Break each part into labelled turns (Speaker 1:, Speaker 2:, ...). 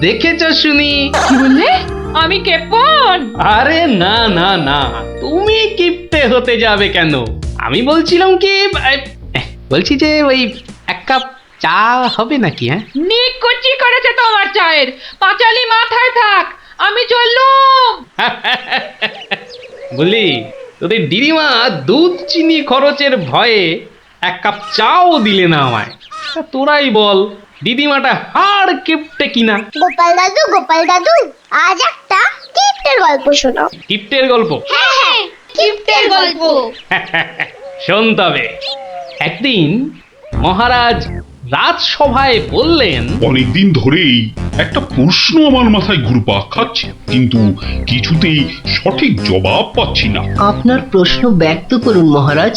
Speaker 1: দেখেছ শুনি?
Speaker 2: কি বললে? আমি কেপন?
Speaker 1: আরে না না না, তুমি কিপ্টে হতে যাবে কেন? আমি বলছিলাম কি, বলছি যে ওই এক কাপ চা হবে নাকি? হ্যাঁ
Speaker 2: নিকুচি করেছে তোমার চায়ের। পাঁচালি মাথায় থাক, আমি চললুম।
Speaker 1: বলি, তোদের দিদিমা দুধ চিনি খরচের ভয়ে এক কাপ চাও দিলে না আমায়। তা তোরাই বল, দিদিমাটা হাড় কিপ্টে কিনা?
Speaker 3: গোপাল দাদু, আজ একটা কিপ্টের গল্প শোনাও।
Speaker 1: কিপ্টের গল্প?
Speaker 3: হ্যাঁ, কিপ্টের গল্প।
Speaker 1: শোন তবে। একদিন মহারাজ রাজসভায় বললেন,
Speaker 4: অনেকদিন ধরেই একটা প্রশ্ন আমার মাথায় ঘুরপাক খাচ্ছে, কিন্তু কিছুতেই সঠিক জবাব পাচ্ছি না।
Speaker 5: আপনার প্রশ্ন ব্যক্ত করুন মহারাজ,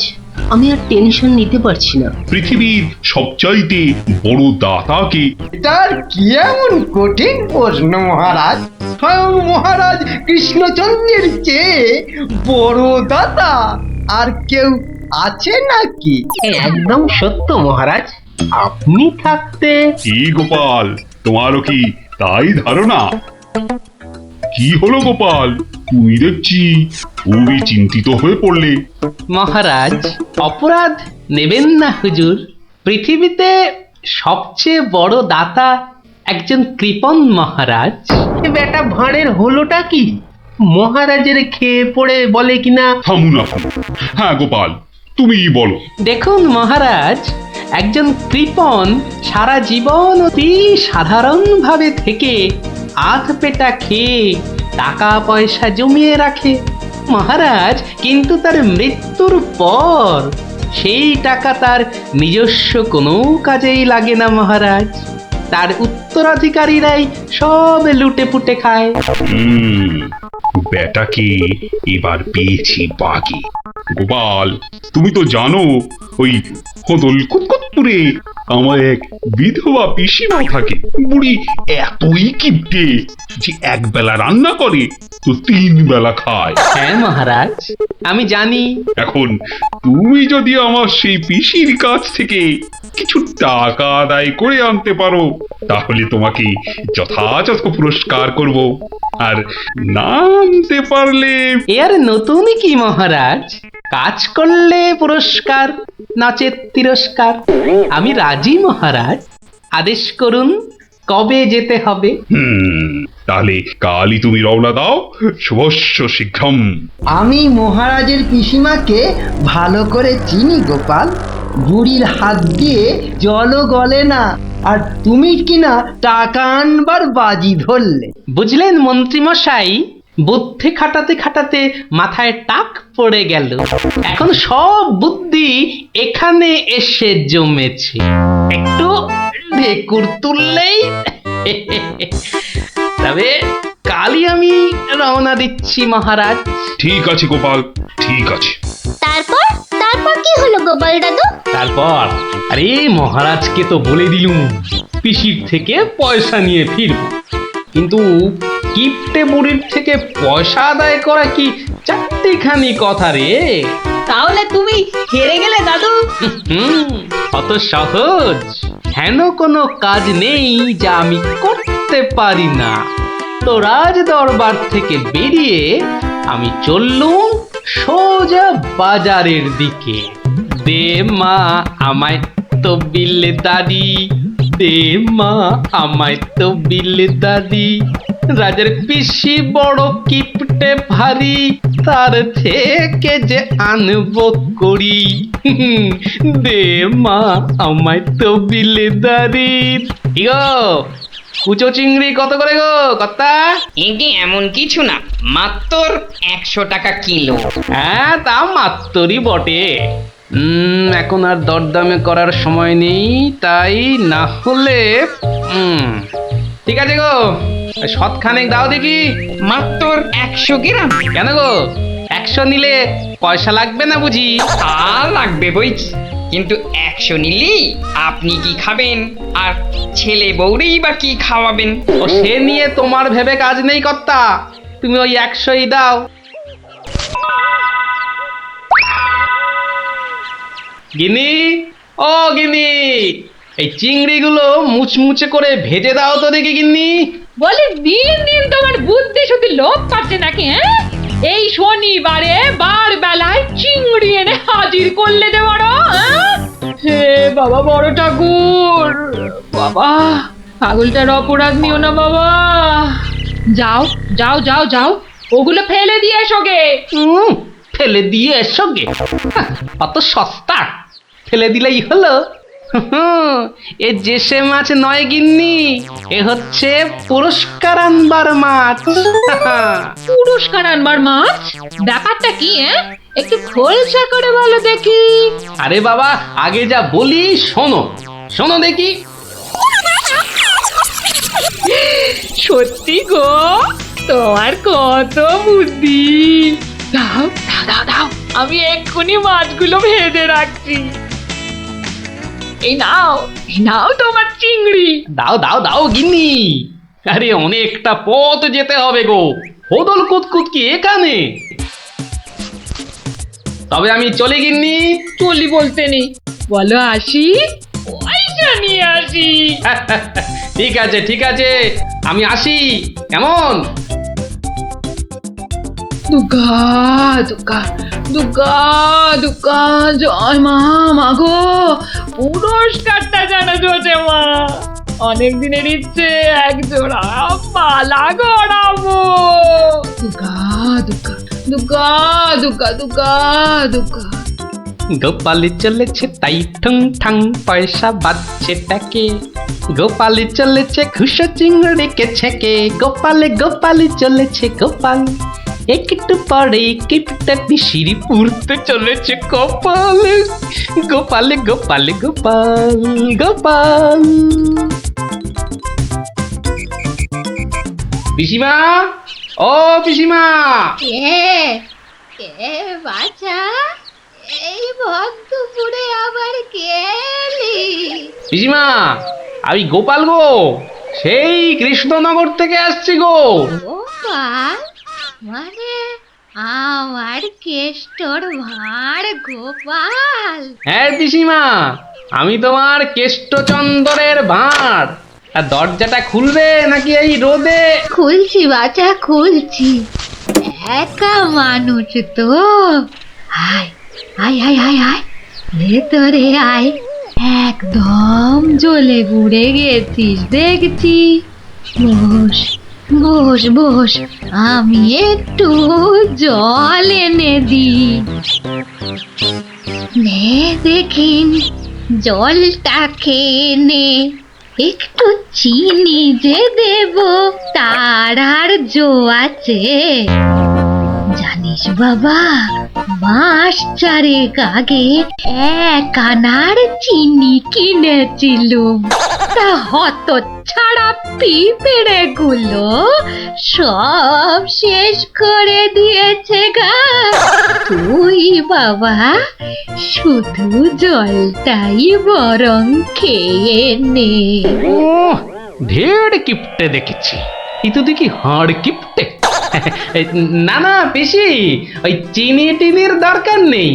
Speaker 5: আমি আর টেনশন নিতে পারছি না।
Speaker 4: পৃথিবীর সবচাইতে বড় দাতাকে?
Speaker 6: এটার কি এমন কঠিন প্রশ্ন মহারাজ? স্বয়ং মহারাজ কৃষ্ণচন্দ্রের চেয়ে বড় দাতা আর কেউ আছে নাকি?
Speaker 5: একদম সত্য মহারাজ, আপনি থাকতে।
Speaker 4: কি গোপাল, তোমারও কি তাই ধারণা? কি হলো গোপাল, তুমি দেখছি খুবই চিন্তিত হয়ে পড়লে।
Speaker 1: মহারাজ অপরাধ নেবেন না হুজুর, পৃথিবীতে সবচেয়ে বড় দাতা একজন কৃপণ মহারাজ।
Speaker 5: বেটা ভাঁড়ের হলোটা কি? মহারাজের খেয়ে পড়ে বলে কিনা।
Speaker 4: থামুন আপনি। হ্যাঁ গোপাল, তুমিই বলো।
Speaker 1: দেখুন মহারাজ, একজন কৃপণ সারা জীবন অতি সাধারণভাবে থেকে আধ পেটা খেয়ে টাকা পয়সা জমিয়ে রাখে মহারাজ, কিন্তু তার মৃত্যুর পর সেই টাকা তার নিজস্ব কোনো কাজেই লাগে না মহারাজ। তার উত্তরাধিকারীরাই সব লুটে পুটে খায়।
Speaker 4: বেটাকে এবার পেয়েছি বাকি। গোপাল, তুমি তো জানো ওই হদল কুতকুতপুরে আমার এক বিধবা পিসিমা থাকে। বুড়ি এতই কিপ্টে যে এক বেলা রান্না করে তো 3 বেলা খায়।
Speaker 1: হ্যাঁ মহারাজ, আমি জানি।
Speaker 4: এখন তুমি যদি আমার সেই পিসির কাছ থেকে কিছু টাকা আদায় করে আনতে পারো, তাহলে তোমাকে যথাযথ পুরস্কার করব। আর না আনতে পারলে?
Speaker 1: এর নতুন কি মহারাজ, কাজ করলে পুরস্কার, নচেৎ তিরস্কার। আমি রাজি মহারাজ, আদেশ করুন কবে যেতে হবে।
Speaker 4: তাহলে কালই তুমি রওনা দাও, শুভস্য শীঘ্রম।
Speaker 6: আমি মহারাজের পিসিমাকে ভালো করে চিনি গোপাল। বুড়ির হাত দিয়ে জলও গলে না, আর তুমি কিনা টাকা আনবার বাজি ধরলে।
Speaker 1: বুঝলেন মন্ত্রীমশাই, বুদ্ধি খাটাতে খাটাতে মাথায় টাক পড়ে গেল। এখন সব বুদ্ধি এখানে এসে জমেছে, একটু ঢেকুর তুললেই। তবে কালই আমি রওনা দিচ্ছি মহারাজ।
Speaker 4: ঠিক আছে গোপাল, ঠিক আছে।
Speaker 3: তারপর তারপর কি হলো গোপাল দাদু?
Speaker 1: তারপর আরে মহারাজকে তো বলে দিলুম পিসির থেকে পয়সা নিয়ে ফিরব, কিন্তু কিপ্টে বুড়ির থেকে পয়সা আদায় করা কি চারটিখানি কথা রে?
Speaker 2: তাহলে তুমি হেরে গেলে দাদু?
Speaker 1: অত সহজ হেন কোনো কাজ নেই যা আমি করতে পারি না। তো রাজ দরবার থেকে বেরিয়ে আমি চললুম সোজা বাজারের দিকে। দে মা আমায় তো বিলে দাদি, দে মা আমায় তো বিলে দাদি। রাজার পিসি বড় কিপটে ভারী, তার থেকে যে আনবো করি। দে মা আমায় তো বিলে দাদি। ইগো কুচো চিংড়ি কত করে গো কর্তা?
Speaker 7: এটি এমন কিছু না, মাত্র 100 টাকা কিলো।
Speaker 1: হ্যাঁ তা মাত্রই বটে। এখন আর দরদামে করার সময় নেই, তাই না হলে ঠিক আছে গো, শতখানেক দাও দেখি।
Speaker 7: মাত্র 100 গ্রাম?
Speaker 1: কেন গো, 100 নিলে পয়সা লাগবে না বুঝি?
Speaker 7: তা লাগবে বইছি, কিন্তু 100 নিলেই আপনি কি খাবেন আর ছেলে বউরেই বা কি খাওয়াবেন?
Speaker 1: ও সে নিয়ে তোমার ভেবে কাজ নেই কর্তা, তুমি ওই 100ই দাও। গিনি, ও গিনি, এই চিংড়িগুলো মুচমুচে করে ভেজে দাও তো দেখি গিন্নি।
Speaker 2: বলি দিন দিন তোমার বুদ্ধি শুধু লোপ পাচ্ছে নাকি? হ্যাঁ, এই শনিবারে বার বেলায় চিংড়ি এনে হাজির করলে যে বড়। হে বাবা বড় ঠাকুর, বাবা পাগলটার অপরাধ নিও না বাবা। যাও যাও যাও যাও, ওগুলো ফেলে দিয়ে এসো গে।
Speaker 1: ফেলে দিয়ে এসো গে? অত সস্তা? ফেলে দিলেই হলো? এ যে সে মাছ নয় গিন্নি, এ হচ্ছে পুরস্কার আনবার মাছ।
Speaker 2: পুরস্কার আনবার মাছ? ব্যাপারটা কি? একটু খোলসা করে বলো দেখি।
Speaker 1: আরে বাবা, আগে যা বলি শোনো, শোনো দেখি।
Speaker 2: সত্যি গো, তোমার কত বুদ্ধি। দাও দাও দাও দাও, আমি এক্ষুনি মাছগুলো ভেজে রাখছি। এই নাও তোমার চিংড়ি।
Speaker 1: দাও দাও দাও গিন্নি। আরে অনেকটা পথ যেতে হবে গো, হোদল কুতকুত কি এখানে? তবে আমি চলে গিন্নি।
Speaker 2: চলি বলতে নেই, বলো আসি, পয়সা নিয়ে আসি।
Speaker 1: ঠিক আছে ঠিক আছে, আমি আসি। কেমন?
Speaker 2: দুর্গা দুর্গা দুর্গা দুর্গা, জয় মা। মাগো, পুরস্কারটা যেন জোটে মা। অনেক দিনের ইচ্ছে, এক জোড়া মালা গড়াবো। দুর্গা দুর্গা দুর্গা দুর্গা দুর্গা দুর্গা।
Speaker 1: গোপালি চলেছে তাই ঠং ঠাং, পয়সা বাজছে টাকে। গোপালি চলেছে খুশো চিংড়িকে ছেকে। গোপালে গোপালি চলেছে গোপাল, একটু পরে কেটে পিসিরি পুরতে চলেছে কপাল। গোপালে গোপালে গোপাল গোপাল। পিসিমা, ও পিসিমা।
Speaker 3: কে বাছা, এই ভক্তপুরে আবার কে এলি?
Speaker 1: পিসিমা, আমি গোপাল গো, সেই কৃষ্ণনগর থেকে আসছি গো।
Speaker 3: গোপাল মানে আমার কেষ্টর ভাঁড় গোপাল?
Speaker 1: হ্যাঁ পিসিমা, আমি তোমার কেষ্টচন্দরের ভাঁড়। আর দরজাটা খুলবে নাকি এই রোদে?
Speaker 3: খুলছি বাছা, খুলছি। একা মানুষ তো, আয় আয় আয় আয় আয়, ভেতরে আয়। একদম জ্বলে পুড়ে গেছিস দেখছি। বস বস বস, আমি একটু জল এনে দিই। নে দেখিন, জলটা খেয়ে নে। একটু চিনি যে দেব, তার আর জো আছে? জানিস বাবা, মাস চারেক আগে 1 আনার চিনি কিনেছিলুম। তা হত ছাড়া পিঁপড়ে গুলো সব শেষ করে দিয়েছে গা। তুই বাবা শুধু জলটাই বরং খেয়ে নে।
Speaker 1: ও, ঢের কিপটে দেখেছি, এই তো দেখি হাড় কিপটে। না না পিসি, ওই চিনি টিনির দরকার নেই।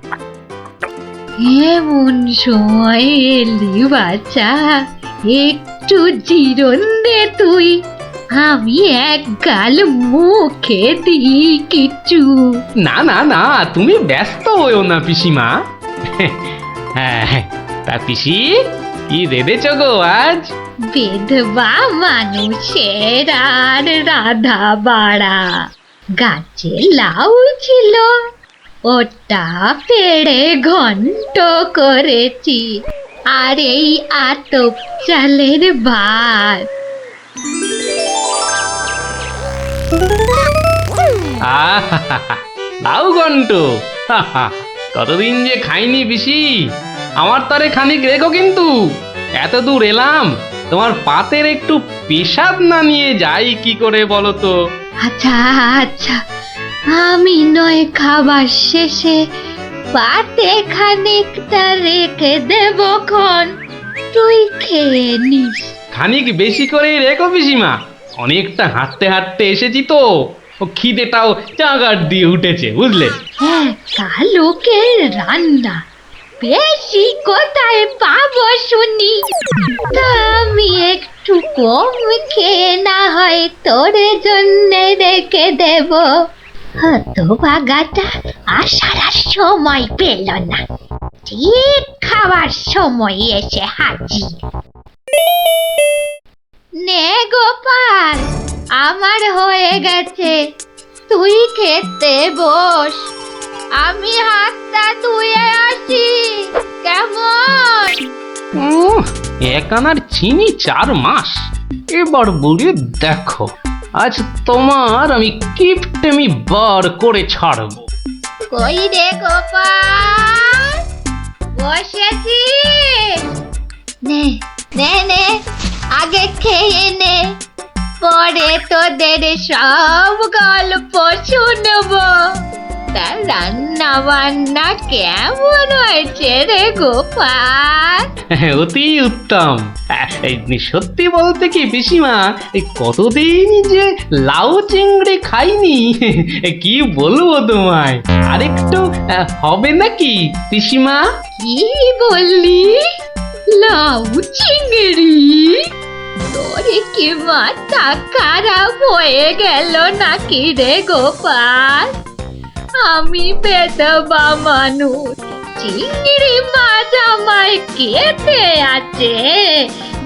Speaker 3: এমন সময় এলি বাচ্চা, একটু জিরন দে তুই। আমি এক গাল মুখে দিই কিছু।
Speaker 1: না না না, তুমি ব্যস্ত হইও না পিসিমা। হ্যাঁ, তা পিসি কি রেঁধেছ গো আজ?
Speaker 3: বিধবা মানুষের আর রাধা বাড়া। গাছে লাউ ছিল, ওটা পেড়ে ঘন্ট করেছি। আর এই আতপ চালের ভাত।
Speaker 1: লাউ ঘন্ট, কতদিন যে খাইনি পিসি। আমার তরে খানিক রেখো কিন্তু। এত দূর এলাম, তোমার পাতের একটু পেশাব না নিয়ে যাই কি করে বলো তো?
Speaker 3: আচ্ছা আচ্ছা, আমি নয় খাবার শেষে পাতে খানিকটা রেখে দেব খন, তুই খেয়ে নিস।
Speaker 1: খানিক বেশি করে রেখো পিসিমা, অনেকটা হাঁটতে হাঁটতে এসেছি তো, ও খিদেটাও চাগার দিয়ে উঠেছে বুঝলে।
Speaker 3: একা লোকের রান্না বেশি কোথায় পাবো শুনি? তা আমি একটু একটু কম খেয়ে না হয় তোর জন্য রেখে দেব। হতভাগাটা আসার আর সময় পেল না, ঠিক খাওয়ার সময় এসে হাজির। নে গোপাল, আমার হয়ে গেছে, তুই খেতে বস, আমি হাতটা ধুয়ে আসি, কেমন?
Speaker 1: এক আনার চিনি 4 মাস। এবার বুড়ি দেখো, আজ তোমার আমি কিপটেমি বার করে ছাড়বো।
Speaker 3: কই রে গোপাল, বসেছি? নে নে নে, আগে খেয়ে নে, পরে তোদের সব গল্প শুনবো। তা রান্না বান্না কেমন হয়েছে রে গোপাল?
Speaker 1: অতি উত্তম। সত্যি বলতে কি পিসিমা, এই কতদিন যে লাউ চিংড়ি খাইনি, কি বলবো তোমায়। আরেকটু হবে নাকি পিসিমা?
Speaker 3: কি বললি? লাউ চিংড়ি? তোরে কি মাথা খারাপ হয়ে গেল নাকি রে গোপাল? আমি বেদবা মানুষ, চিংড়ি মাছ আমায় খেতে আছে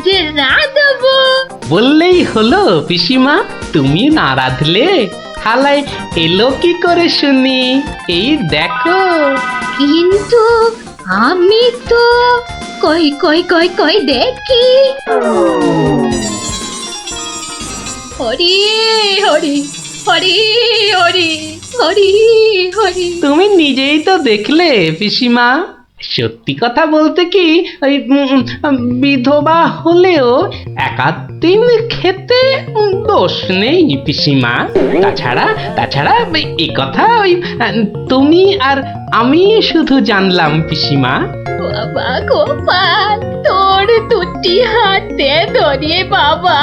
Speaker 3: যে না দেবো?
Speaker 1: বললেই হলো পিসিমা, তুমি না রাঁধলে থালায় এলো কি করে শুনি? এই দেখো।
Speaker 3: কিন্তু আমি তো কই কই কই কই দেখি। হরি হরি হরি হরি হরি হরি।
Speaker 1: তুমি নিজেই তো দেখলে পিসিমা। সত্যি কথা বলতে কি, ওই বিধবা হলেও একাদিন খেতে দোষ নেই পিসিমা। তাছাড়া এই কথা ওই তুমি আর আমি শুধু জানলাম পিসিমা।
Speaker 3: বাবা গোপাল, তোর দুটি হাতে ধরে বাবা,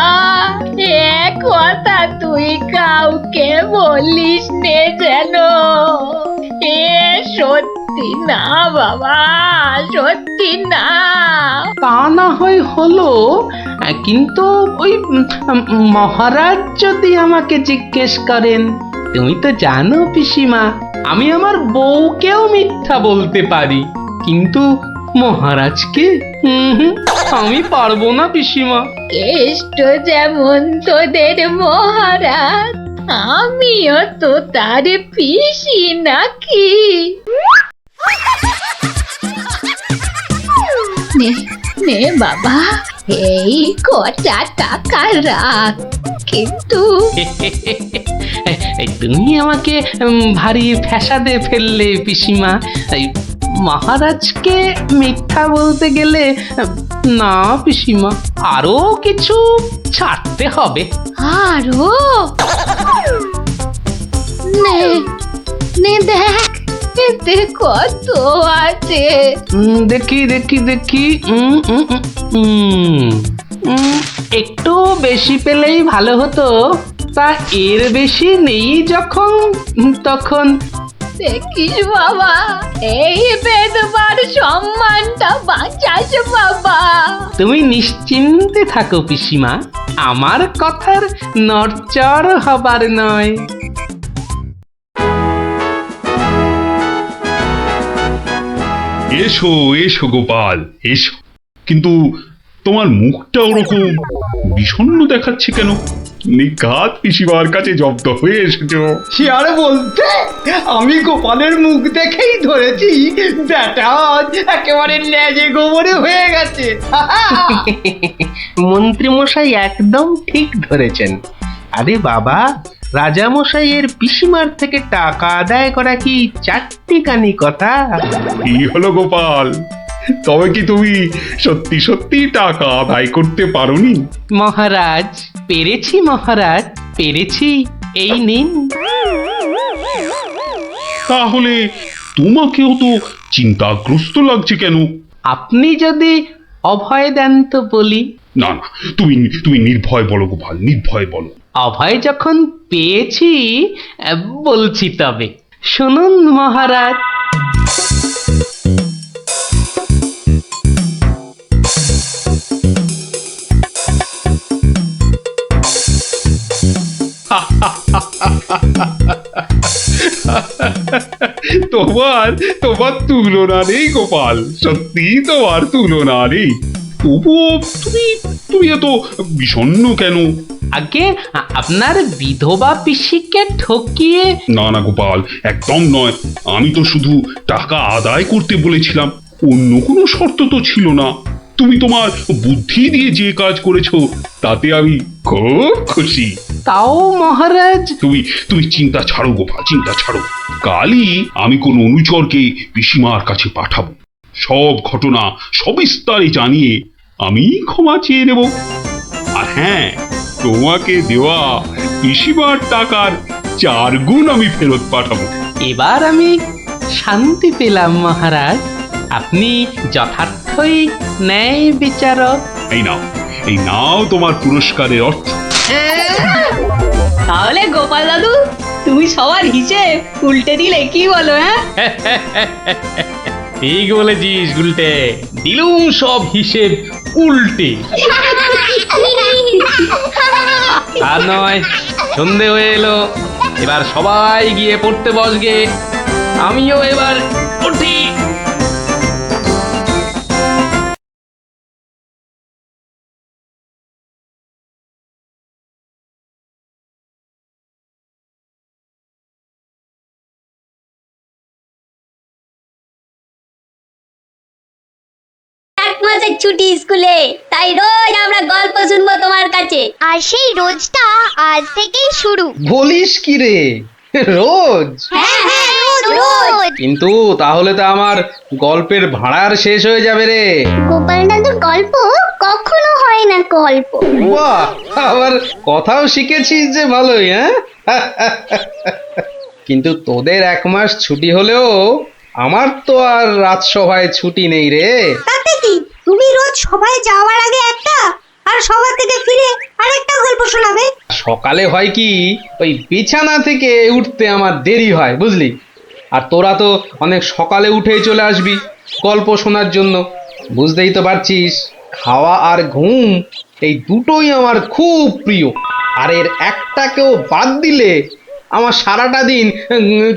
Speaker 3: এ কথা তুই কাউকে বলিস নে যেন। এ সত্যি না বাবা, সত্যি না।
Speaker 1: তা না হয় হলো, কিন্তু ওই মহারাজ যদি আমাকে জিজ্ঞেস করেন, তুমি তো জানো পিসিমা, আমি আমার বউকেও মিথ্যা বলতে পারি, কিন্তু মহারাজকে আমি পারবো না পিসিমা।
Speaker 3: কেষ্ট যেমন তোদের মহারাজ, আমিও তো তার পিসি নাকি। নে নে বাবা, এই কটা টাকা রাখ, কিন্তু
Speaker 1: তুমি আমাকে ভারী ফ্যাসাদে ফেললে পিসিমা। মহারাজকে মিথ্যা বলতে গেলে না পিসিমা, আরো কিছু ছাড়তে হবে।
Speaker 3: আরো নে নে, দেখ এতে কত আছে।
Speaker 1: দেখি দেখি দেখি, একটু বেশি পেলেই ভালো হতো। তা এর বেশি নেই যখন, তখন
Speaker 3: দেখিস বাবা, এই বেদবার সম্মানটা বাঁচাস বাবা।
Speaker 1: তুমি নিশ্চিন্তে থাকো পিসিমা, আমার কথার নড়চড় হবার নয়।
Speaker 4: এসো এসো গোপাল, এসো। কিন্তু তোমার মুখটা ওরকম বিষণ্ণ দেখাচ্ছে কেন? নিঘাত পিসিমার কাছে জব্দ হয়ে এসেছো।
Speaker 6: সে আর বলতে, আমি গোপালের মুখ দেখেই ধরেছি ব্যাটা আজ একেবারে লেজে গোবরে হয়ে গেছে।
Speaker 5: মন্ত্রীমশাই একদম ঠিক ধরেছেন। আরে বাবা, রাজামশাইয়ের পিসিমার থেকে টাকা আদায় করা কি চারটিখানি কথা?
Speaker 4: কি হলো গোপাল, তবে কি তুমি সত্যি সত্যি টাকা আদায় করতে পারোনি?
Speaker 1: মহারাজ, পেরেছি মহারাজ, পেরেছি। এই নিন।
Speaker 4: তাহলে তোমাকেও তো চিন্তাগ্রস্ত লাগছে কেন?
Speaker 1: আপনি যদি অভয় দেন তো বলি।
Speaker 4: না না, তুমি তুমি নির্ভয় বলো গোপাল, নির্ভয় বলো।
Speaker 1: অভয় যখন পেয়েছি, বলছি তবে শুনুন মহারাজ।
Speaker 4: তোমার তোমার তুলনা নেই গোপাল, সত্যি তোমার তুলনা নেই। তবুও তুমি তুমি এত বিষণ্ণ কেন?
Speaker 1: আগে আপনার বিধবা পিসিকে ঠকিয়ে
Speaker 4: না না গোপাল, একদম নয়। আমি তো শুধু টাকা আদায় করতে বলেছিলাম, অন্য কোনো শর্ত তো ছিল না। তুমি তোমার বুদ্ধি দিয়ে যে কাজ করেছো তাতে আমি খুব খুশি।
Speaker 1: তাও মহারাজ।
Speaker 4: তুমি তুমি চিন্তা ছাড়ো গোপাল, চিন্তা ছাড়ো। কালই আমি কোন অনুচরকে পিসিমার কাছে পাঠাবো, সব ঘটনা সবিস্তারে জানিয়ে আমি ক্ষমা চেয়ে নেব। আর হ্যাঁ, তোমাকে দেওয়া পিসিমার টাকার 4 গুণ আমি ফেরত পাঠাবো।
Speaker 1: এবার আমি শান্তি পেলাম মহারাজ, আপনি যথার্থই ন্যায় বিচারক।
Speaker 4: এই নাও তোমার পুরস্কারের অর্থ।
Speaker 8: তাহলে গোপাল দাদু তুমি সবার হিসেব উল্টে দিলে, কি বলো? হ্যাঁ,
Speaker 1: ঠিক বলেছিস গুলটে, দিলুম সব হিসেব উল্টে। আর নয়, সন্ধে হয়ে এলো, এবার সবাই গিয়ে পড়তে বসগে, আমিও এবার উঠি।
Speaker 9: এক মাসের ছুটি স্কুলে, তাই রোজ আমরা গল্প শুনবো তোমার কাছে।
Speaker 3: আর সেই রোজটা আজ থেকেই শুরু।
Speaker 5: বলিস কি রে, রোজ?
Speaker 9: হ্যাঁ হ্যাঁ, রোজ রোজ।
Speaker 1: কিন্তু তাহলে তো আমার গল্পের ভাড়ার শেষ হয়ে যাবে রে।
Speaker 3: গোপাল দাদুর গল্প কখনো হয় না গল্প।
Speaker 1: বাহ, আবার কথাও শিখেছিস যে ভালোই। হ্যাঁ, কিন্তু তোদের 1 মাস ছুটি হলেও আমার তো আর রাজসভায় ছুটি নেই রে।
Speaker 9: তাতে কি, তুমি রোজ সভায় যাওয়ার আগে একটা, আর সভা থেকে ফিরে আরেকটা গল্প শোনাবে।
Speaker 1: সকালে হয় কি, ওই বিছানা থেকে উঠতে আমার দেরি হয় বুঝলি, আর তোরা তো অনেক সকালে উঠেই চলে আসবি গল্প শোনার জন্য। বুঝতেই তো পারছিস, খাওয়া আর ঘুম এই দুটোই আমার খুব প্রিয়, আর এর একটাকেও বাদ দিলে আমার সারাটা দিন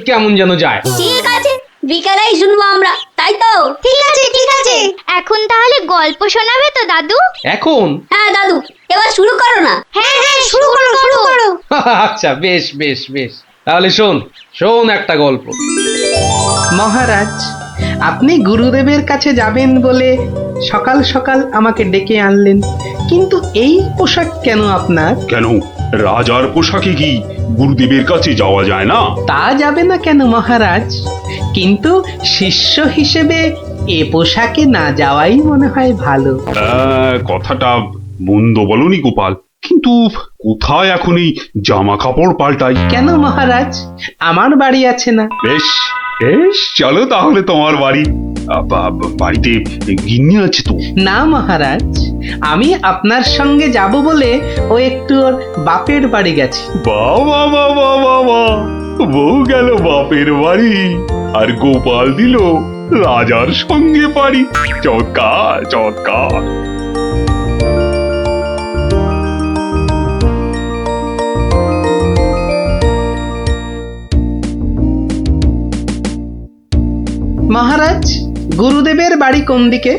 Speaker 1: কেমন যেন যায়।
Speaker 9: ঠিক আছে, বিকালেই শুনবো আমরা, তাই তো? ঠিক আছে ঠিক আছে।
Speaker 3: এখন তাহলে গল্প শোনাবে তো দাদু?
Speaker 1: এখন?
Speaker 9: হ্যাঁ দাদু, এবার শুরু করো না। হ্যাঁ হ্যাঁ, শুরু করো শুরু করো।
Speaker 1: আচ্ছা, বেশ বেশ বেশ, তাহলে শোন শোন একটা গল্প। মহারাজ, আপনি গুরুদেবের কাছে যাবেন বলে সকাল সকাল আমাকে ডেকে আনলেন, কিন্তু এই পোশাক কেন আপনার?
Speaker 4: কেন, রাজার পোশাকে কি গুরুদেবের কাছে যাওয়া যায় না?
Speaker 1: তা যাবে না কেন মহারাজ, কিন্তু শিষ্য হিসেবে এ পোশাকে না যাওয়াই মনে হয় ভালো।
Speaker 4: কথাটা মন্দ বলনি গোপাল, কিন্তু কোথায় এখন এই জামা কাপড় পাল্টাই?
Speaker 1: কেন মহারাজ, আমার বাড়ি আছে না?
Speaker 4: বেশ বেশ, চলো তাহলে তোমার বাড়ি। বাড়িতে গিন্নি আছে তো?
Speaker 1: না মহারাজ, আমি আপনার সঙ্গে যাব বলে ও একটু ওর বাপের বাড়ি গেছে।
Speaker 4: বাবা বাবা বাবা, বউ গেল বাপের বাড়ি আর গোপাল দিল রাজার সঙ্গে বাড়ি। চমৎকার চমৎকার।
Speaker 1: মহারাজ, গুরুদেবের বাড়ি কোন দিকে?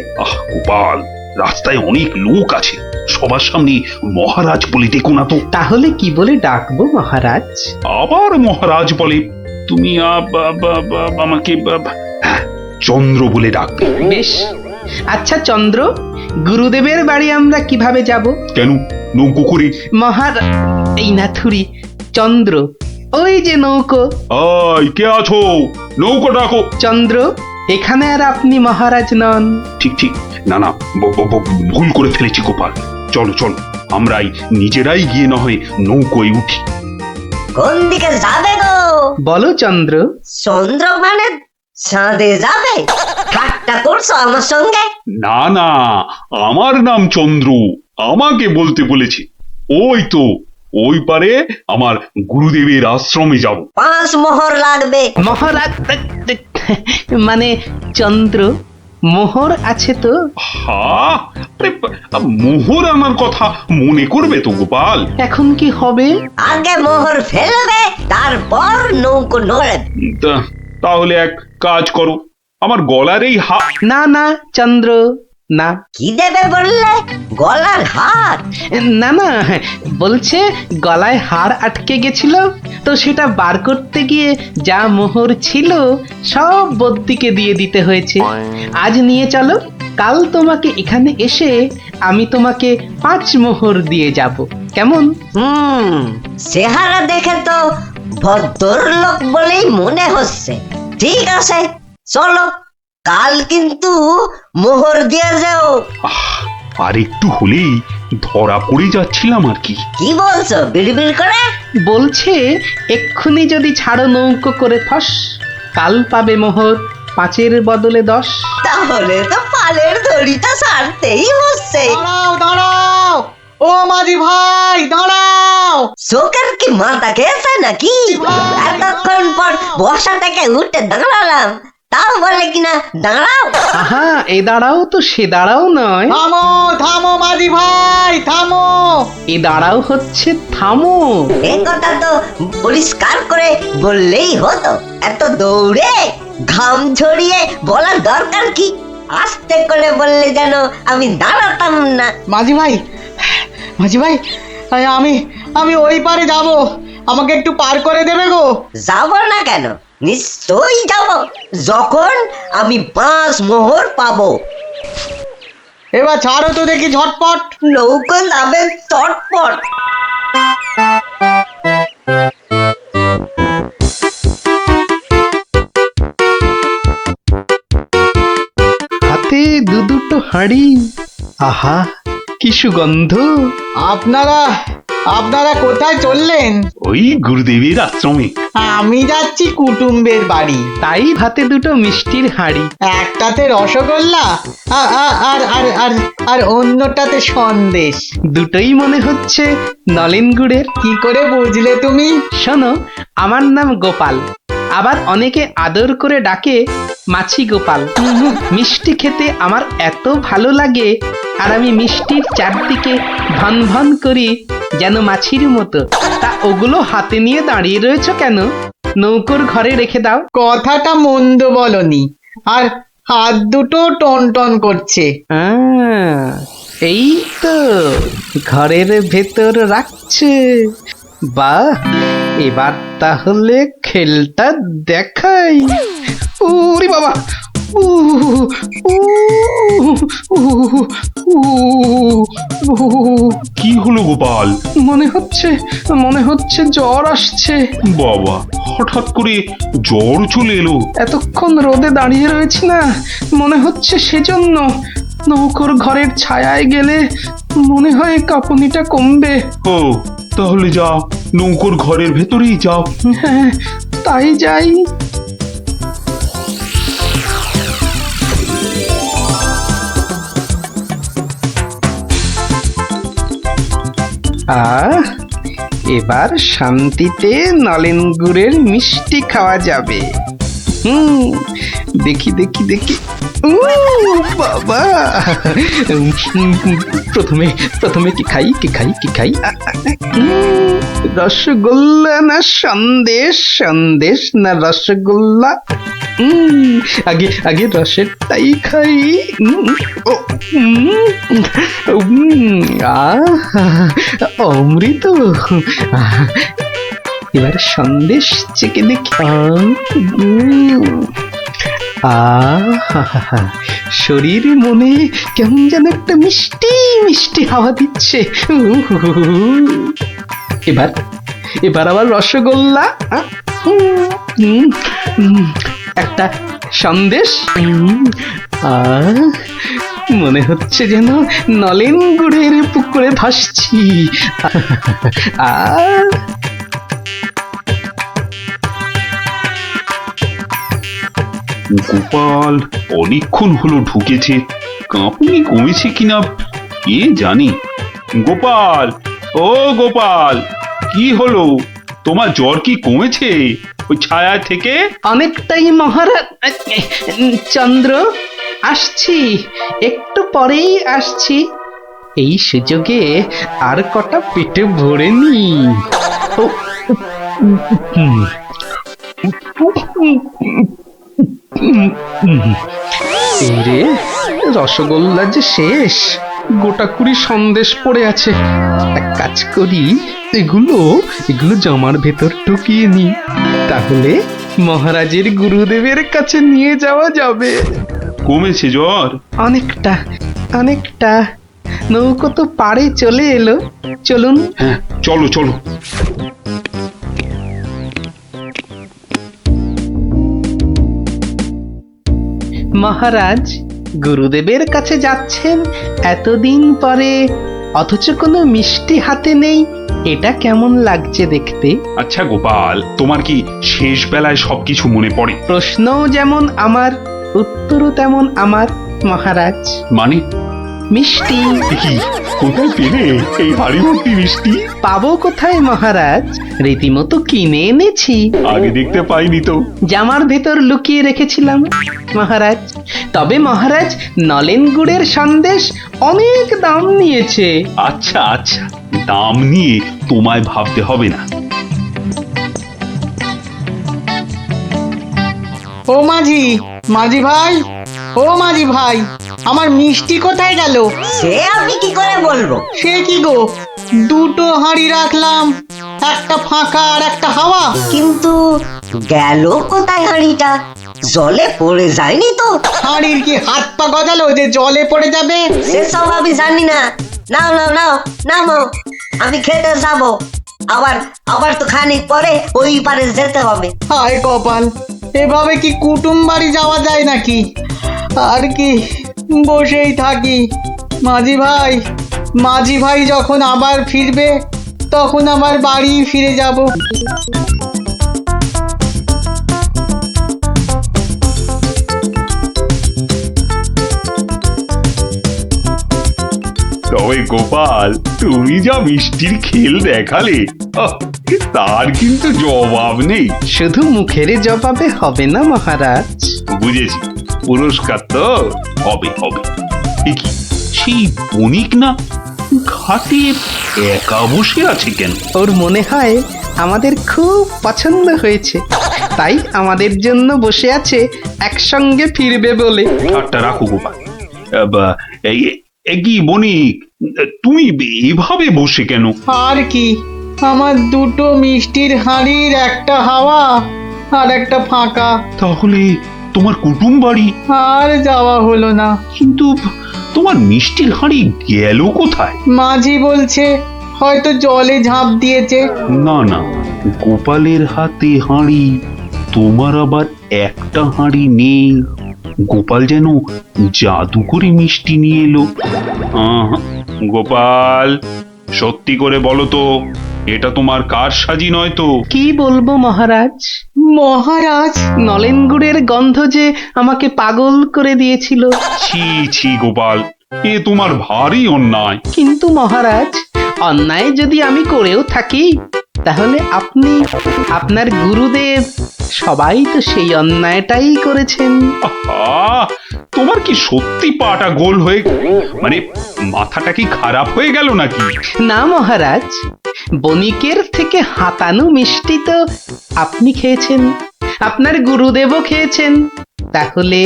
Speaker 4: গোপাল, রাস্তায় অনেক লোক আছে, সবার সামনে মহারাজ বলে ডেকো না তো।
Speaker 1: তাহলে কি বলে ডাকবো মহারাজ?
Speaker 4: আবার মহারাজ বলে? তুমি আমাকে হ্যাঁ, চন্দ্র বলে ডাকবে।
Speaker 1: বেশ, আচ্ছা চন্দ্র, গুরুদেবের বাড়ি আমরা কিভাবে যাব?
Speaker 4: কেন, নৌকো করে?
Speaker 1: এই নাথুরি, চন্দ্র, ওই যে নৌকো।
Speaker 4: কে আছো? নৌকো ডাকো।
Speaker 1: চন্দ্র, এখানে আর আপনি মহারাজ নন।
Speaker 4: ঠিক ঠিক, না না, ভুল করে ফেলেছি গোপাল। চলো চলো, আমরাই নিজেরাই গিয়ে না হয় নৌকোয় উঠি।
Speaker 9: কোন দিকে যাবে গো?
Speaker 1: বলো চন্দ্র।
Speaker 9: চন্দ্র মানে চাঁদে যাবে? ঠাট্টা করছো আমার সঙ্গে?
Speaker 4: না না, আমার নাম চন্দ্র, আমাকে বলতে বলেছে। ওই তো ওই পারে আমার গুরুদেবের আশ্রমে যাব।
Speaker 9: 5 মোহর লাগবে।
Speaker 1: মহারাজ মানে চন্দ্র, মোহর আছে তো?
Speaker 4: হা, আরে মোহর আনার কথা মনে করবে তো গোপাল।
Speaker 1: এখন কি হবে?
Speaker 9: আগে মোহর ফেলবে, তারপর নৌকো নড়বে।
Speaker 4: তাহলে এক কাজ করো, আমার গলার এই
Speaker 1: না না চন্দ্র, না।
Speaker 9: কি দেবে বললে? গলার হাত?
Speaker 1: না না, বলছে গলায় হাড় আটকে গেছিল, তো সেটা বার করতে গিয়ে যা মোহর ছিল সব বদ্যিকে দিয়ে দিতে হয়েছে। আজ নিয়ে চলো, কাল তোমাকে এখানে এসে আমি তোমাকে 5 মোহর দিয়ে যাব, কেমন?
Speaker 9: চেহারা দেখে তো ভদ্রলোক বলেই মনে হচ্ছে। ঠিক আছে, চলো, কাল কিন্তু মোহর দিয়ে যাও।
Speaker 4: আর একটু হলেই ধরা পড়ে যাচ্ছিলাম আর কি।
Speaker 9: কি বলছো বিড়বিড় করে?
Speaker 1: বলছে এক্ষুনি যদি ছাড়ো নৌকো করে ফস, কাল পাবে মোহর 5-এর বদলে 10।
Speaker 9: তাহলে তো পালের দড়িটা ছাড়তেই হচ্ছে।
Speaker 6: দাঁড়াও দাঁড়াও, ও মাঝি ভাই দাঁড়াও।
Speaker 9: চোখের কি মাথা খেয়েছে নাকি? এতক্ষণ পর বসা থেকে উঠে দাঁড়ালাম, তাও বলে কিনা দাঁড়াও।
Speaker 1: আহা, এ দাঁড়াও তো সে দাঁড়াও নয়।
Speaker 6: থামো থামো মাঝি ভাই থামো।
Speaker 1: এ দাঁড়াও হচ্ছে থামো।
Speaker 9: এ কথা তো পরিষ্কার করে বললেই হতো। এত দৌড়ে ঘাম ঝরিয়ে বলার দরকার কি? আস্তে করে বললে যেন আমি দাঁড়াতাম না।
Speaker 6: মাঝি ভাই, মাঝি ভাই, আমি আমি ওই পারে যাব, আমাকে একটু পার করে দেবে গো?
Speaker 9: যাব না কেন? নিশ্চয়ই যাব, যখন আমি 5 মোহর পাবো।
Speaker 6: এবার ছাড়ো তো দেখি ঝটপট।
Speaker 9: নৌকো নামে চটপট।
Speaker 1: হাতে দুটো হাঁড়ি, আহা কি সুগন্ধ।
Speaker 6: আপনারা আপনারা কোথায় চললেন?
Speaker 4: ওই গুরুদেবের আশ্রমে।
Speaker 6: আমি যাচ্ছি কুটুম্বের বাড়ি।
Speaker 1: তাই হাতে দুটো মিষ্টির হাঁড়ি।
Speaker 6: একটাতে রসগোল্লা আর আর আর আর আর অন্যটাতে সন্দেশ।
Speaker 1: দুটোই মনে হচ্ছে নলেন গুড়ের।
Speaker 6: কি করে বুঝলে তুমি?
Speaker 1: শোনো, আমার নাম গোপাল, আবার অনেকে আদর করে ডাকে মাছি গোপাল। মিষ্টি খেতে আমার এত ভালো লাগে, আর আমি মিষ্টির চারদিকে ভন ভন করি যেন মাছির মতো। তা ওগুলো হাতে নিয়ে দাঁড়িয়ে রয়েছো কেন? নৌকোর ঘরে রেখে দাও।
Speaker 6: কথাটা মন্দ বলনি, আর হাত দুটো টন টন করছে।
Speaker 1: এই তো ঘরের ভেতর রাখছে। বাহ, এবার তাহলে খেলটা দেখাই। ওরে বাবা,
Speaker 4: কি হলো গোপাল?
Speaker 1: মনে হচ্ছে জ্বর আসছে।
Speaker 4: বাবা, হঠাৎ করে জ্বর চলে এলো?
Speaker 1: এতক্ষণ রোদে দাঁড়িয়ে রয়েছি না, মনে হচ্ছে সেজন্য। নৌকোর ঘরের ছায়ায় গেলে মনে হয় কাঁপুনিটা কমবে।
Speaker 4: ও, তাহলে যাও, নৌকোর ঘরের ভেতরেই যাও।
Speaker 1: হ্যাঁ, তাই যাই। এবার শান্তিতে নলেন গুড়ের মিষ্টি খাওয়া যাবে। দেখি দেখি দেখি। বাবা, প্রথমে কি খাই কি খাই কি খাই? রসগোল্লা না সন্দেশ? সন্দেশ না রসগোল্লা? আগে আগে রসেরটাই খাই। অমৃত। এবার সন্দেশ চেকে দেখি। শরীর মনে কেমন যেন একটা মিষ্টি মিষ্টি হাওয়া দিচ্ছে। এবার আবার রসগোল্লা, একটা সন্দেশ। মনে হচ্ছে যেন নলেন গুড়ের পুকুরে ভাসছি।
Speaker 4: গোপাল অনেকক্ষণ হলো ঢুকেছে, কাঁপুনি কমেছে কিনা কে জানি। গোপাল, ও গোপাল, কি হলো? তোমার জ্বর কি কমেছে ওই ছায়া থেকে?
Speaker 1: অনেকটাই মহারাজ। চন্দ্র, আসছি, একটু পরেই আসছি। এই সুযোগে আর কটা পেটে ভরে নি। ও, রে, রসগোল্লা যে শেষ, গোটা কুড়ি সন্দেশ পড়ে আছে। এক কাজ করি, এগুলো জামার ভেতর ঢুকিয়ে নি, তাহলে মহারাজের গুরুদেবের কাছে নিয়ে যাওয়া যাবে।
Speaker 4: কমেছে জ্বর?
Speaker 1: অনেকটা অনেকটা। নৌকো তো পাড়ে চলে এলো, চলুন।
Speaker 4: হ্যাঁ, চলো চলো।
Speaker 1: মহারাজ, গুরুদেবের কাছে যাচ্ছেন এতদিন পরে, অথচ কোনো মিষ্টি হাতে নেই, এটা কেমন লাগছে দেখতে?
Speaker 4: আচ্ছা গোপাল, তোমার কি শেষ বেলায় সবকিছু মনে পড়ে?
Speaker 1: প্রশ্নও যেমন আমার, উত্তরও তেমন আমার মহারাজ।
Speaker 4: মানে?
Speaker 1: মিষ্টি
Speaker 4: কি কোথায় পেলে এই হাড়ি ভর্তি মিষ্টি?
Speaker 1: পাবো কোথায় মহারাজ, রীতিমতো কিনে এনেছি।
Speaker 4: আগে দেখতে পাইনি তো।
Speaker 1: জামার ভেতর লুকিয়ে রেখেছিলাম মহারাজ। তবে মহারাজ, নলেন গুড়ের সন্দেশ অনেক দাম নিয়েছে।
Speaker 4: আচ্ছা আচ্ছা, দাম নিয়ে তোমায় ভাবতে হবে না।
Speaker 10: ও মাঝি, মাঝি ভাই, ও মাঝি ভাই, আমার মিষ্টি কোথায় গেল?
Speaker 9: সে আমি কি করে বলবো?
Speaker 10: সে কি গো, দুটো হাঁড়ি রাখলাম, একটা ফাঁকা আর একটা হাওয়া।
Speaker 9: কিন্তু গেল কোথায় হাঁড়িটা? জলে পড়ে যায়নি তো?
Speaker 10: হাঁড়ির কি হাত পা গজালো যে জলে পড়ে যাবে?
Speaker 9: সেসব আমি জানি না। নাও নাও নাও নামো, আমি খেতে যাবো। আবার আবার তো খানিক পরে ওই পারে যেতে হবে।
Speaker 10: হায় কপাল, এভাবে কি কুটুম বাড়ি যাওয়া যায় নাকি? আর কি বসেই থাকি। মাঝি ভাই যখন আবার ফিরবে, তখন আবার বাড়ি ফিরে যাব।
Speaker 4: তবে গোপাল, তুমি যা মিষ্টির খেল দেখালে, তার কিন্তু জবাব নেই।
Speaker 1: শুধু মুখের জবাবে হবে না মহারাজ।
Speaker 4: বুঝেছি, পুরস্কার তো হবে হবে। এ কি, সেই বণিক না ঘাটে একা বসে আছে কেন?
Speaker 1: ওর মনে হয় আমাদের খুব পছন্দ হয়েছে, তাই আমাদের জন্য বসে আছে, একসঙ্গে ফিরবে বলে।
Speaker 4: ঠাট্টা রাখো গোপাল। কি বণিক, তুমি এভাবে বসে কেন?
Speaker 10: আর কি, আমার দুটো মিষ্টির হাঁড়ির একটা হাওয়া আর একটা ফাঁকা।
Speaker 4: তাহলে তোমার কুটুম বাড়ি
Speaker 10: আর যাওয়া হলো না।
Speaker 4: কিন্তু তোমার মিষ্টির হাঁড়ি গেল কোথায়?
Speaker 10: মাঝি বলছে হয়তো জলে ঝাঁপ দিয়েছে।
Speaker 4: না না, গোপালের হাতে হাঁড়ি, তোমার আবার একটা হাঁড়ি নেই। গোপাল যেন জাদু করে মিষ্টি নিয়ে এলো। গোপাল, সত্যি করে বলো তো, এটা তোমার কার সাজি নয় তো?
Speaker 1: কি বলবো মহারাজ?
Speaker 10: মহারাজ,
Speaker 1: নলেন গুড়ের গন্ধ যে আমাকে পাগল করে দিয়েছিল।
Speaker 4: ছি ছি গোপাল, এ তোমার ভারী অন্যায়।
Speaker 1: কিন্তু মহারাজ, অন্যায় যদি আমি করেও থাকি, তাহলে আপনি, আপনার গুরুদেব, সবাই তো সেই অন্যায়টাই করেছেন।
Speaker 4: তোমার কি সত্যি পাটা গোল হয়ে, মানে মাথাটা কি খারাপ হয়ে গেল নাকি?
Speaker 1: না মহারাজ, বণিকের থেকে হাতানো মিষ্টি তো আপনি খেয়েছেন, আপনার গুরুদেবও খেয়েছেন, তাহলে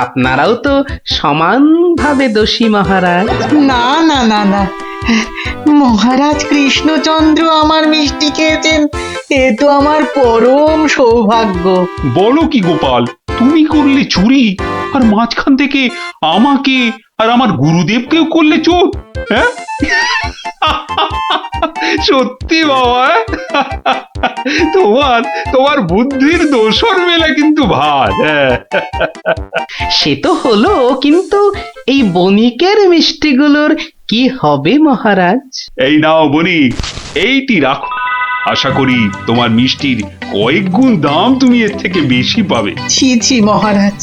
Speaker 1: আপনারাও তো সমানভাবে দোষী মহারাজ।
Speaker 10: না না না না, মহারাজ কৃষ্ণচন্দ্র আমার মিষ্টি খেয়েছেন, এ তো আমার পরম সৌভাগ্য।
Speaker 4: বলো কি গোপাল, তুমি করলে চুরি, আর মাঝখান থেকে আমাকে আর আমার গুরুদেবকেও করলে চোর? হ্যাঁ, সত্যি বাবা, তোমার বুদ্ধির দোসর মেলা কিন্তু ভার।
Speaker 1: সে তো হলো, কিন্তু এই বণিকের মিষ্টিগুলোর কি হবে মহারাজ?
Speaker 4: এই নাও বণিক, এইটি রাখো। আশা করি তোমার মিষ্টির কয়েক গুণ দাম তুমি এর থেকে বেশি পাবে।
Speaker 10: ছি ছি মহারাজ,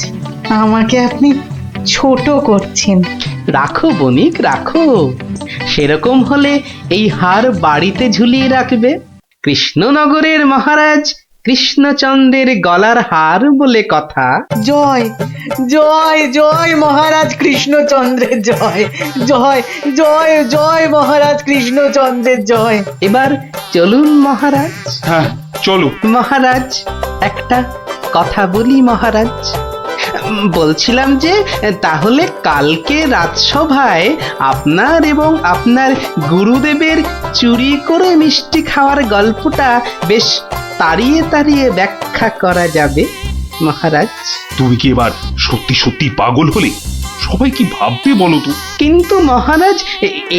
Speaker 10: আমাকে আপনি ছোট করছেন।
Speaker 1: রাখো বণিক, রাখো। সেরকম হলে এই হার বাড়িতে ঝুলিয়ে রাখবে। কৃষ্ণনগরের মহারাজ কৃষ্ণচন্দ্রের গলার হার বলে কথা।
Speaker 10: জয় জয় জয় মহারাজ কৃষ্ণচন্দ্রের জয়, জয় জয় জয় মহারাজ কৃষ্ণচন্দ্রের জয়।
Speaker 1: এবার চলুন মহারাজ।
Speaker 4: হ্যাঁ চলো।
Speaker 1: মহারাজ, একটা কথা বলি মহারাজ। বলছিলাম যে তাহলে কালকে রাজসভায় আপনার এবং আপনার গুরুদেবের চুরি করে মিষ্টি খাওয়ার গল্পটা বেশ তাড়িয়ে তাড়িয়ে ব্যাখ্যা করা যাবে মহারাজ।
Speaker 4: তুমি কি এবার সত্যি সত্যি পাগল হলে? সবাই কি ভাববে বলো তো?
Speaker 1: কিন্তু মহারাজ,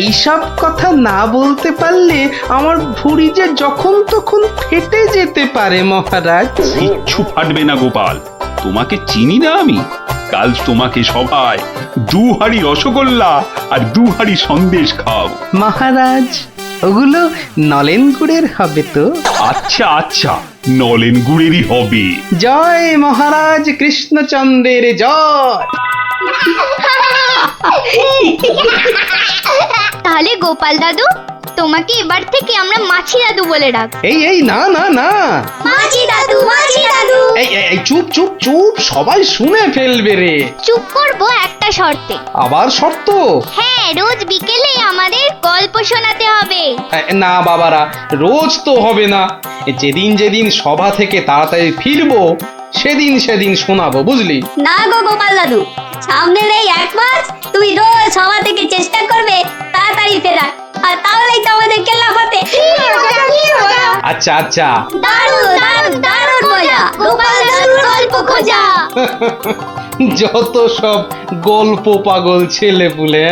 Speaker 1: এইসব কথা না বলতে পারলে আমার ভুঁড়ি যে যখন তখন ফেটে যেতে পারে মহারাজ।
Speaker 4: কিচ্ছু ফাটবে না গোপাল, তোমাকে চিনি না আমি? কাল তোমাকে সবাই 2 হাঁড়ি রসগোল্লা আর 2 হাঁড়ি সন্দেশ খাও।
Speaker 1: মহারাজ, ওগুলো নলেন গুড়ের হবে তো?
Speaker 4: আচ্ছা আচ্ছা, নলেন গুড়েরই হবে।
Speaker 1: জয় মহারাজ কৃষ্ণচন্দ্রের জয়।
Speaker 3: তাহলে গোপাল দাদু, তোমাকে এবার থেকে আমরা মাছি দাদু বলে ডাক।
Speaker 1: এই এই না না না,
Speaker 3: মাছি দাদু, মাছি দাদু।
Speaker 1: এই চুপ চুপ চুপ, সবাই শুনে ফেলবে রে।
Speaker 3: চুপ করবো একটা শর্তে।
Speaker 1: আবার শর্ত?
Speaker 3: হ্যাঁ, রোজ বিকেলে আমাদের গল্প শোনাতে হবে।
Speaker 1: না বাবারা, রোজ তো হবে না। যেদিন যেদিন সভা থেকে তাড়াতাড়ি ফিরবো সেদিন সেদিন শোনাবো, বুঝলি?
Speaker 3: না গো গোপাল দাদু, সামনের এই 1 মাস তুমি রোজ সভা থেকে চেষ্টা করবে তাড়াতাড়ি ফেরার, আর তাহলেই তো আমাদের কেল্লা ফতে।
Speaker 1: আচ্ছা আচ্ছা,
Speaker 3: দারুণ দারুণ দারুণ মজা, গোপাল দাদুর গল্প খোঁজা।
Speaker 1: যত সব গল্প পাগল ছেলে পুলে।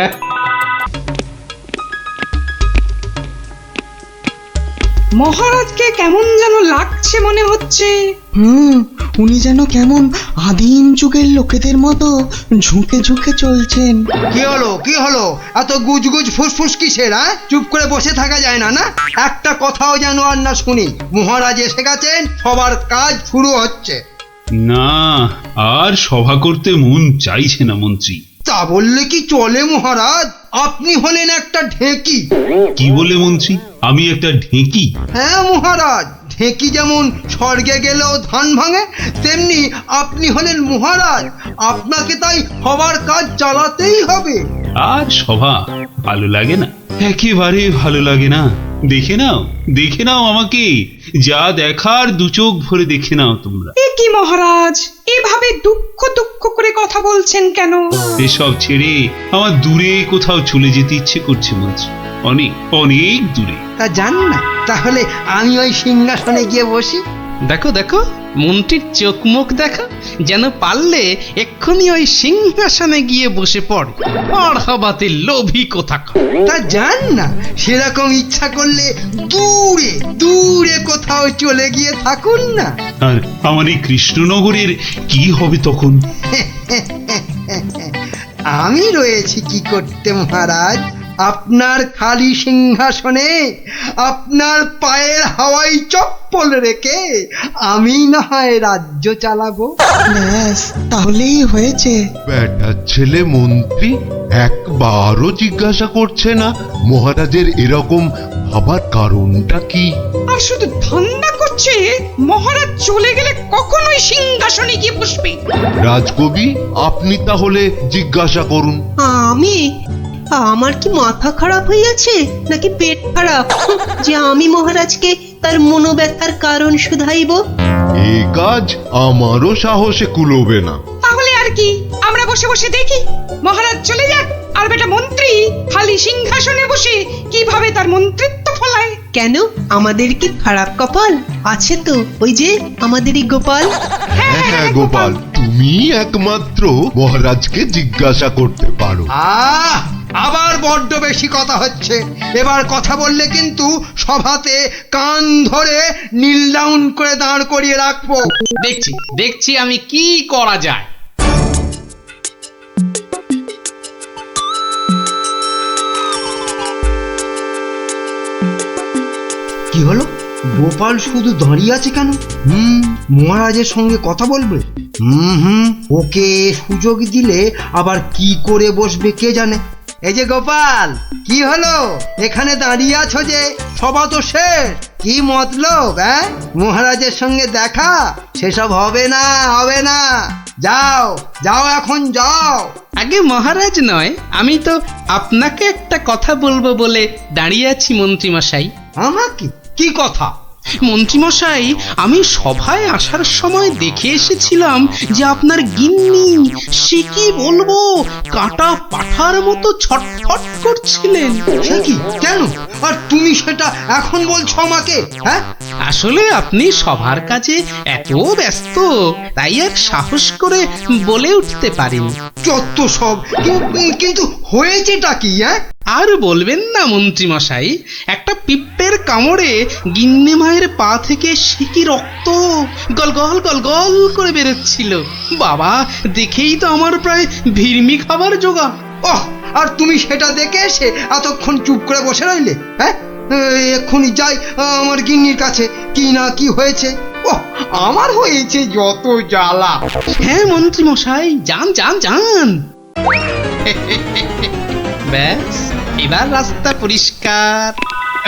Speaker 11: মহারাজকে কেমন যেন লাগছে মনে হচ্ছে।
Speaker 10: উনি যেন কেমন আদিম যুগের লোকেদের মতো ঝুঁকে ঝুঁকে চলছেন।
Speaker 6: কি হলো কি হলো, এত গুজগুজ ফুসফুস কিসের? চুপ করে বসে থাকা যায় না? না, একটা কথাও যেন আর না শুনি। মহারাজ এসে গেছেন, সবার কাজ শুরু হচ্ছে।
Speaker 4: না, আর সভা করতে মন চাইছে না মন্ত্রী।
Speaker 6: তা বললে কি চলে মহারাজ? আপনি হলেন একটা ঢেঁকি।
Speaker 4: কি বলে মন্ত্রী? আমি একটা ঢেঁকি?
Speaker 6: হ্যাঁ মহারাজ, ঢেঁকি যেমন স্বর্গে গেলেও ধান ভাঙে, তেমনি আপনি হলেন মহারাজ। আপনাকে তাই সবার কাজ চালাতেই হবে।
Speaker 4: আর সভা ভালো লাগে না, একেবারে ভালো লাগে না। দেখে নাও আমাকে, যা দেখার 2 চোখ ভরে দেখে নাও তোমরা।
Speaker 11: এ কি মহারাজ, এভাবে দুঃখ দুঃখ করে কথা বলছেন কেন?
Speaker 4: এসব ছেড়ে আমার দূরে কোথাও চলে যেতে ইচ্ছে করছে মন্ত্রী, অনেক অনেক দূরে।
Speaker 6: তা জান না, তাহলে আমি ওই সিংহাসনে গিয়ে বসি।
Speaker 1: দেখো দেখো, মন্ত্রীর চোখ মুখ দেখো, যেন পারলে এক্ষুনি ওই সিংহাসনে গিয়ে বসে পড়ে। আর হবাতে লোভী কোথাকার।
Speaker 6: তা জান না, সেরকম ইচ্ছা করলে দূরে দূরে কোথাও চলে গিয়ে থাকুন না।
Speaker 4: আর আমার এই কৃষ্ণনগরের কি হবে তখন?
Speaker 6: আমি রয়েছি কি করতে মহারাজ? আপনার খালি সিংহাসনে আপনার পায়ের হাওয়াই চপ্পল রেখে আমি না হয় রাজ্য চালাবো।
Speaker 10: ব্যাস, তাহলেই হয়েছে।
Speaker 12: বেটার ছেলে মন্ত্রী একবারও জিজ্ঞাসা করছে না মহারাজের এরকম ভাবার কারণটা কি।
Speaker 11: আর শুধু ধান্দা করছে মহারাজ চলে গেলে কখনোই সিংহাসনে গিয়ে বসবে।
Speaker 12: রাজকবি, আপনি তাহলে জিজ্ঞাসা করুন।
Speaker 8: আমি? আমার কি মাথা খারাপ হইয়াছে নাকি পেট খারাপ যে আমি মহারাজকে তার মনোব্যথার কারণ শুধাইব?
Speaker 12: এ কাজ আমারও সাহসে কুলোবে না।
Speaker 11: তাহলে আর কি, আমরা বসে বসে দেখি মহারাজ চলে যাক, আর বেটা মন্ত্রী খালি সিংহাসনে বসে কিভাবে তার মন্ত্রিত্ব ফলায়।
Speaker 8: কেন, আমাদের কি খারাপ কপাল আছে? তো ওই যে আমাদেরই গোপাল।
Speaker 12: হ্যাঁ গোপাল, তুমি একমাত্র মহারাজকে জিজ্ঞাসা করতে পারো।
Speaker 6: আবার বড্ড বেশি কথা হচ্ছে। এবার কথা বললে কিন্তু সভাতে কান ধরে নীল ডাউন করে দাঁড় করিয়ে রাখবো।
Speaker 1: দেখছি আমি কি করা যায়।
Speaker 6: কি হলো, গোপাল শুধু দাঁড়িয়ে আছে কেন? মহারাজের সঙ্গে কথা বলবে। ওকে সুযোগ দিলে আবার কি করে বসবে কে জানে। এই যে গোপাল, কি হলো এখানে দাঁড়িয়ে আছো যে? সভা তো শেষ, কি মতলব? মহারাজের সঙ্গে দেখা? সেসব হবে না, হবে না। যাও যাও, এখন যাও।
Speaker 1: আগে মহারাজ নয়, আমি তো আপনাকে একটা কথা বলবো বলে দাঁড়িয়ে আছি মন্ত্রীমশাই।
Speaker 6: আমাকে? কি কথা?
Speaker 1: মন্ত্রীমশাই, আমি সভায় আসার সময় দেখে এসেছিলাম যে আপনার গিন্নি, সে কি বলবো, কাটা পাঠার মতো ছটফট করছিলেন।
Speaker 6: সে কি? কেন? আর তুমি সেটা এখন বলছো আমাকে?
Speaker 1: আসলে আপনি সভার কাজে এত ব্যস্ত, তাই আর সাহস করে বলে উঠতে পারিনি।
Speaker 6: যত সব। কিন্তু হয়েছেটা কি?
Speaker 1: আর বলবেন না মন্ত্রীমশাই, একটা পিঁপড়ের কামড়ে গিন্নি মায়ের পা থেকে সে কি রক্ত গলগল গলগল করে বেরোচ্ছিল। বাবা, দেখেই তো আমার প্রায় ভিড়মি খাবার জোগাড়।
Speaker 6: ওহ, আর তুমি সেটা দেখে এসে এতক্ষণ চুপ করে বসে রইলে? এক্ষুনি যাই আমার গিন্নির কাছে, কি না কি হয়েছে। ওহ, আমার হয়েছে যত জ্বালা।
Speaker 1: হ্যাঁ মন্ত্রীমশাই, যান যান যান। ব্যাস, এবার রাস্তা পরিষ্কার।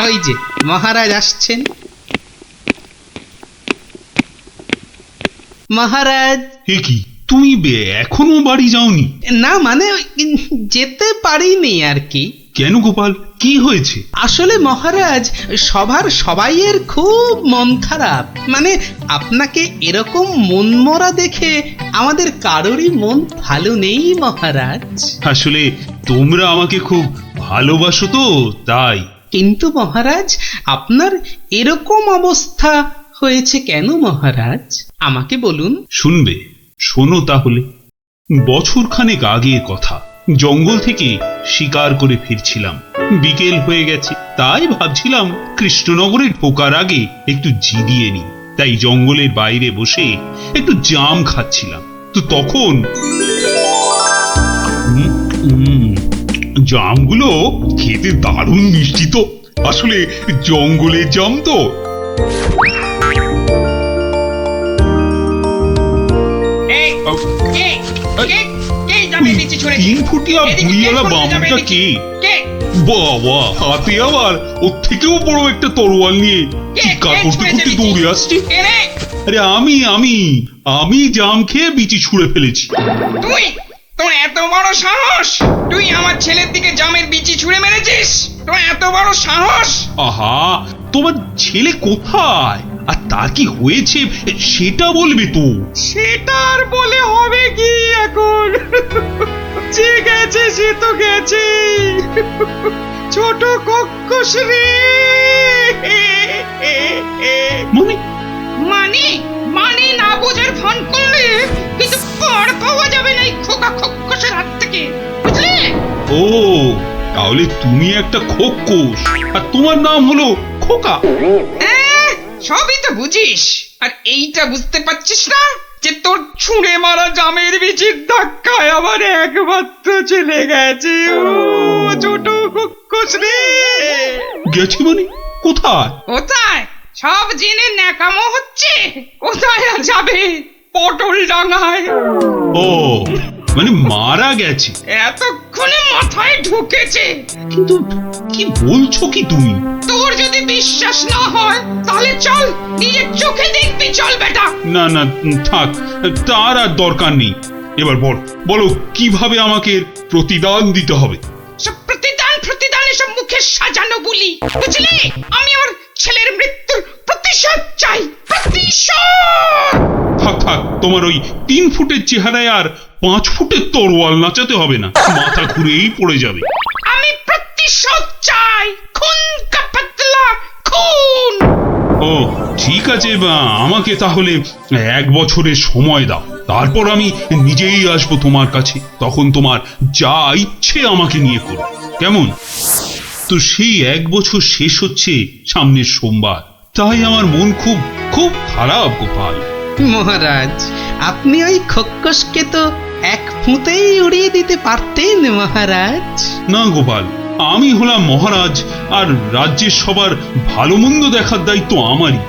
Speaker 1: ওই যে মহারাজ আসছেন। মহারাজ।
Speaker 4: এ কি, তুমি এখনো বাড়ি যাওনি?
Speaker 1: না মানে যেতে পারিনি আর কি।
Speaker 4: কেন গোপাল, কি হয়েছে?
Speaker 1: আসলে মহারাজ, সবার সবাইয়ের খুব মন খারাপ। মানে আপনাকে এরকম মনমরা দেখে আমাদের কারোরই মন ভালো নেই মহারাজ।
Speaker 4: আসলে তোমরা আমাকে খুব ভালোবাসো তো, তাই।
Speaker 1: কিন্তু মহারাজ, আপনার এরকম অবস্থা হয়েছে কেন মহারাজ? আমাকে বলুন।
Speaker 4: শুনবে? শোনো তাহলে। বছরখানেক আগের কথা, জঙ্গল থেকে শিকার করে ফিরছিলাম। বিকেল হয়ে গেছে, তাই ভাবছিলাম কৃষ্ণনগরে ঢোকার আগে একটু জিরিয়ে নি। তাই জঙ্গলের বাইরে বসে একটু জাম খাচ্ছিলাম। তো তখন জামগুলো খেতে দারুণ মিষ্টি তো। আসলে জঙ্গলের জাম তো। তিন ফুটিয়া বুড়িওয়ালা বামুনটা কে? বাবা, হাতে আবার ওর থেকেও বড় একটা তরোয়াল নিয়ে চিৎকার করতে করতে দৌড়ে আসছে। আরে আমি জাম খেয়ে বিচি ছুঁড়ে ফেলেছি।
Speaker 7: তুই? তোর এত বড় সাহস? তুই আমার ছেলের দিকে জামের বিচি ছুঁড়ে মেরেছিস? তোর এত বড় সাহস?
Speaker 4: আহা, তোমার ছেলে কোথায় আর তার কি হয়েছে সেটা বলবে তো।
Speaker 11: সেটা আর বলে হবে কি এখন? যে গেছে সে তো গেছে। ছোট কক্কস রে।
Speaker 4: মানে
Speaker 11: মানে মানে না বোঝার ভান করলে কিন্তু পার পাওয়া যাবে না এই খোকা খক্কসের হাত থেকে, বুঝলে?
Speaker 4: ও, তাহলে তুমি একটা খোক্কস আর তোমার নাম হলো খোকা।
Speaker 7: সবই তো বুঝিস, আর এইটা বুঝতে পারছিস না যে তোর ছুঁড়ে মারা জামের বিচির ধাক্কায় আবার একমাত্র চলে গেছে। ও ছোট খক্কস রে।
Speaker 4: গেছে মানে? কোথায়?
Speaker 11: কোথায় সব জেনে ন্যাকামো হচ্ছে? কোথায় আর যাবে? পটল ডাঙায়।
Speaker 4: ও, মানে মারা গেছে?
Speaker 11: এতক্ষণে মাথায় ঢুকেছে।
Speaker 4: কিন্তু কি বলছো কি তুমি?
Speaker 11: তোর যদি বিশ্বাস না হয় তাহলে চল, নিজের চোখে দেখবি। চল বেটা।
Speaker 4: না না, থাক, তার আর দরকার নেই। এবার বলো কিভাবে আমাকে প্রতিদান দিতে হবে?
Speaker 11: সব প্রতিদান এসব মুখে সাজানো বলি, বুঝলি? আমি আমার ছেলের মৃত্যুর প্রতিশোধ চাই। প্রতিশোধ।
Speaker 4: থাক, তোমার ওই 3 ফুটের চেহারায় আর 5 ফুটের তরোয়াল নাচাতে হবে না, মাথা ঘুরেই পড়ে যাবে।
Speaker 11: আমি প্রতিশোধ চাই। খুন কা পাতলা খুন।
Speaker 4: ও ঠিক আছে, আমাকে তাহলে 1 বছরের সময় দাও, তারপর আমি নিজেই আসবো তোমার কাছে। তখন তোমার যা ইচ্ছে আমাকে নিয়ে করো, কেমন? তো সেই 1 বছর শেষ হচ্ছে সামনের সোমবার, তাই আমার মন খুব খুব খারাপ গোপাল।
Speaker 1: মহারাজ, আপনি ওই খক্কসকে তো 1 ফুঁতেই উড়িয়ে দিতে পারতেন মহারাজ।
Speaker 4: না গোপাল, আমি হলাম মহারাজ, আর রাজ্যের সবার ভালো মন্দ দেখার দায়িত্ব আমারই।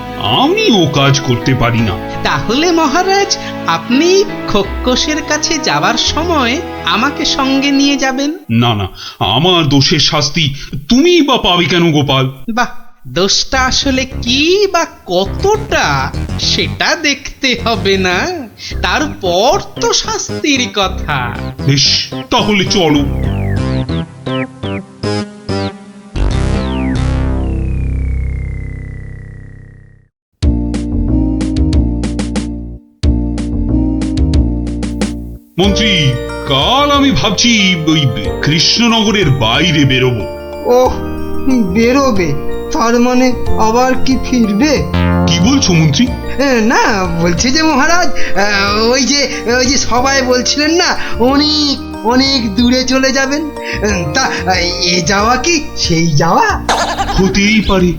Speaker 4: আমি ও কাজ করতে পারি না।
Speaker 1: তাহলে মহারাজ আপনি খোক্কসের কাছে যাবার সময় আমাকে সঙ্গে নিয়ে যাবেন।
Speaker 4: না না, আমার দোষের শাস্তি তুমি বা পাবে কেন গোপাল?
Speaker 1: বাহ, দোষটা আসলে কি বা কতটা সেটা দেখতে হবে না, তারপর তো শাস্তির কথা।
Speaker 4: বেশ, তাহলে চলো। মন্ত্রী, কাল আমি ভাবছি ওই কৃষ্ণনগরের বাইরে বেরোবো।
Speaker 6: ওহ, বেরোবে? তার মানে আবার কি ফিরবে?
Speaker 4: কি বলছো মন্ত্রী?
Speaker 6: না, বলছি যে মহারাজ, ওই যে সবাই বলছিলেন না অনেক অনেক দূরে চলে যাবেন, তা এ যাওয়া কি সেই যাওয়া?
Speaker 4: হতেই পারে,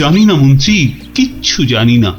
Speaker 4: জানি না মন্ত্রী, কিচ্ছু জানি না।